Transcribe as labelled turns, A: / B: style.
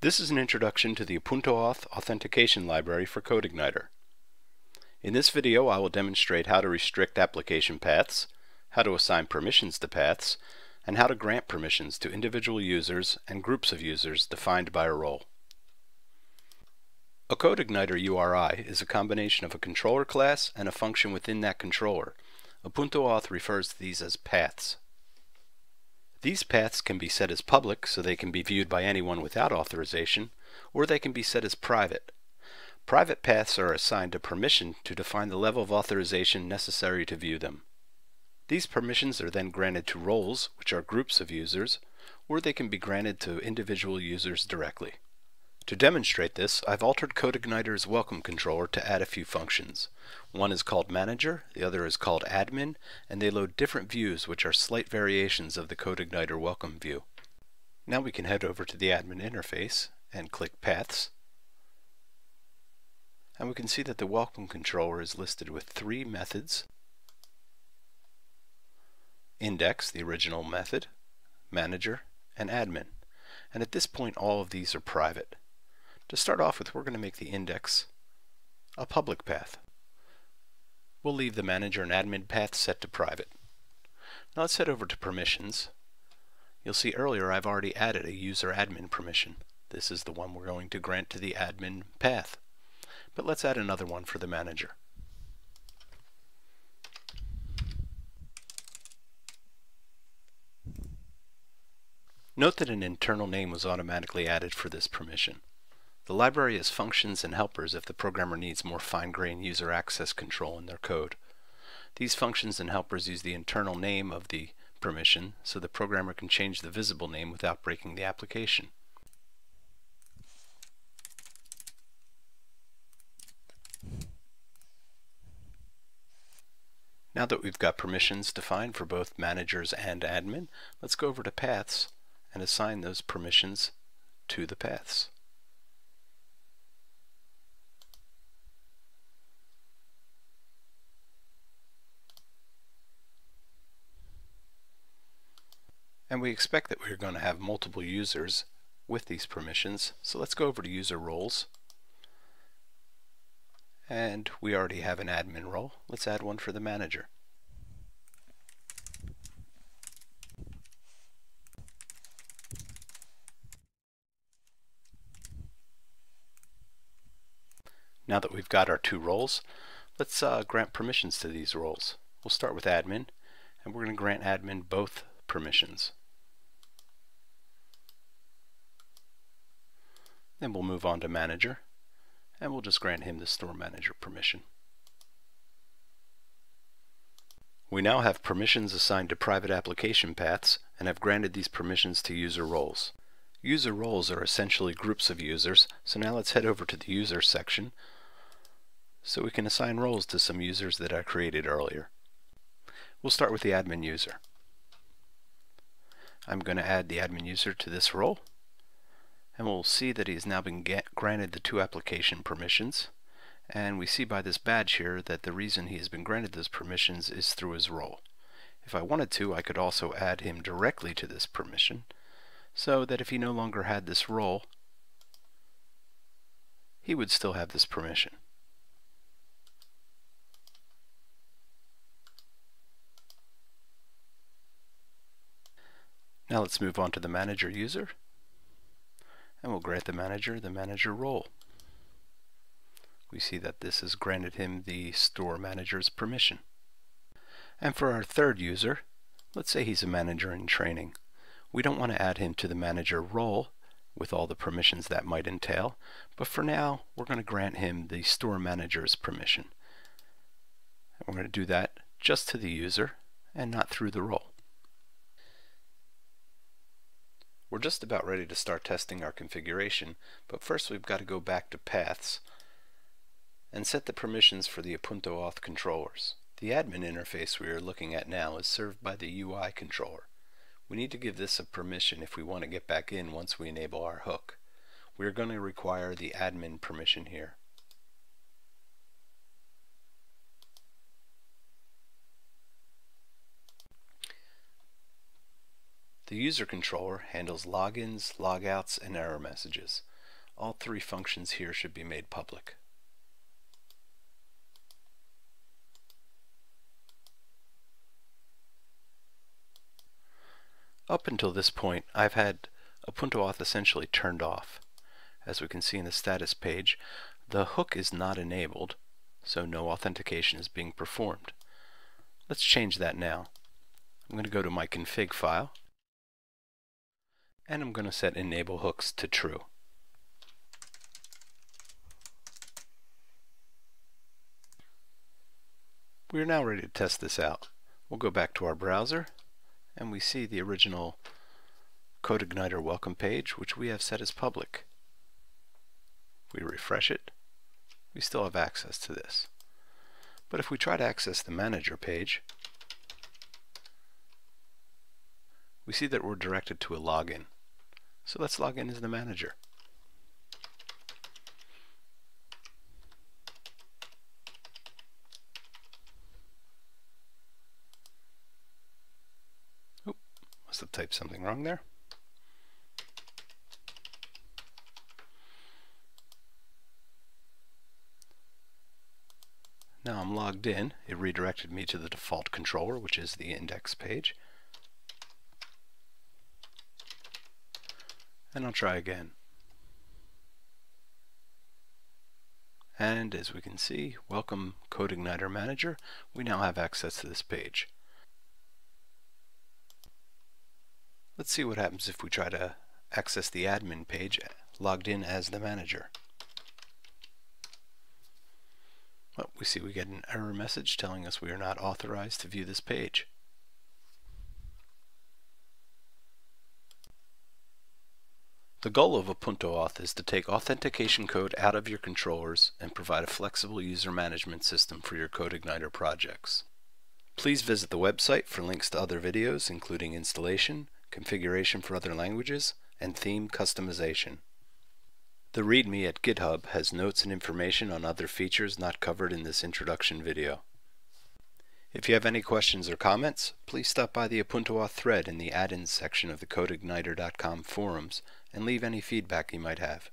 A: This is an introduction to the Appunto-Auth Authentication library for CodeIgniter. In this video I will demonstrate how to restrict application paths, how to assign permissions to paths, and how to grant permissions to individual users and groups of users defined by a role. A CodeIgniter URI is a combination of a controller class and a function within that controller. Appunto-Auth refers to these as paths. These paths can be set as public, so they can be viewed by anyone without authorization, or they can be set as private. Private paths are assigned a permission to define the level of authorization necessary to view them. These permissions are then granted to roles, which are groups of users, or they can be granted to individual users directly. To demonstrate this, I've altered CodeIgniter's welcome controller to add a few functions. One is called Manager, the other is called Admin, and they load different views which are slight variations of the CodeIgniter welcome view. Now we can head over to the admin interface and click Paths. And we can see that the welcome controller is listed with three methods: Index, the original method, Manager, and Admin. And at this point all of these are private. To start off with, we're going to make the index a public path. We'll leave the manager and admin path set to private. Now let's head over to permissions. You'll see earlier I've already added a user admin permission. This is the one we're going to grant to the admin path. But let's add another one for the manager. Note that an internal name was automatically added for this permission. The library has functions and helpers if the programmer needs more fine-grained user access control in their code. These functions and helpers use the internal name of the permission so the programmer can change the visible name without breaking the application. Now that we've got permissions defined for both managers and admin, let's go over to Paths and assign those permissions to the paths. And we expect that we're going to have multiple users with these permissions, so let's go over to user roles. And we already have an admin role. Let's add one for the manager. Now that we've got our two roles, let's grant permissions to these roles. We'll start with admin, and we're going to grant admin both permissions. Then we'll move on to manager, and we'll just grant him the store manager permission. We now have permissions assigned to private application paths and have granted these permissions to user roles. User roles are essentially groups of users, so now let's head over to the users section so we can assign roles to some users that I created earlier. We'll start with the admin user. I'm going to add the admin user to this role, and we'll see that he's now been granted the two application permissions, and we see by this badge here that the reason he has been granted those permissions is through his role. If I wanted to, I could also add him directly to this permission, so that if he no longer had this role, he would still have this permission. Now let's move on to the manager user, and we'll grant the manager role. We see that this has granted him the store manager's permission. And for our third user, let's say he's a manager in training. We don't want to add him to the manager role with all the permissions that might entail, but for now we're going to grant him the store manager's permission. And we're going to do that just to the user and not through the role. We're just about ready to start testing our configuration, but first we've got to go back to Paths and set the permissions for the Appunto-Auth controllers. The admin interface we are looking at now is served by the UI controller. We need to give this a permission if we want to get back in once we enable our hook. We are going to require the admin permission here. The user controller handles logins, logouts, and error messages. all three functions here should be made public. Up until this point, I've had Appunto-Auth essentially turned off. As we can see in the status page, the hook is not enabled, so no authentication is being performed. Let's change that now. I'm going to go to my config file, and I'm going to set enable hooks to true. We are now ready to test this out. We'll go back to our browser, and we see the original CodeIgniter welcome page, which we have set as public. If we refresh it, we still have access to this. But if we try to access the manager page, we see that we're directed to a login. So let's log in as the manager. Oop, must have typed something wrong there. Now I'm logged in. It redirected me to the default controller, which is the index page. And I'll try again. And as we can see, welcome CodeIgniter Manager, we now have access to this page. Let's see what happens if we try to access the admin page logged in as the manager. Well, we see we get an error message telling us we are not authorized to view this page. The goal of Appunto-Auth is to take authentication code out of your controllers and provide a flexible user management system for your CodeIgniter projects. Please visit the website for links to other videos, including installation, configuration for other languages, and theme customization. The README at GitHub has notes and information on other features not covered in this introduction video. If you have any questions or comments, please stop by the Appunto-Auth thread in the add-ins section of the CodeIgniter.com forums and leave any feedback you might have.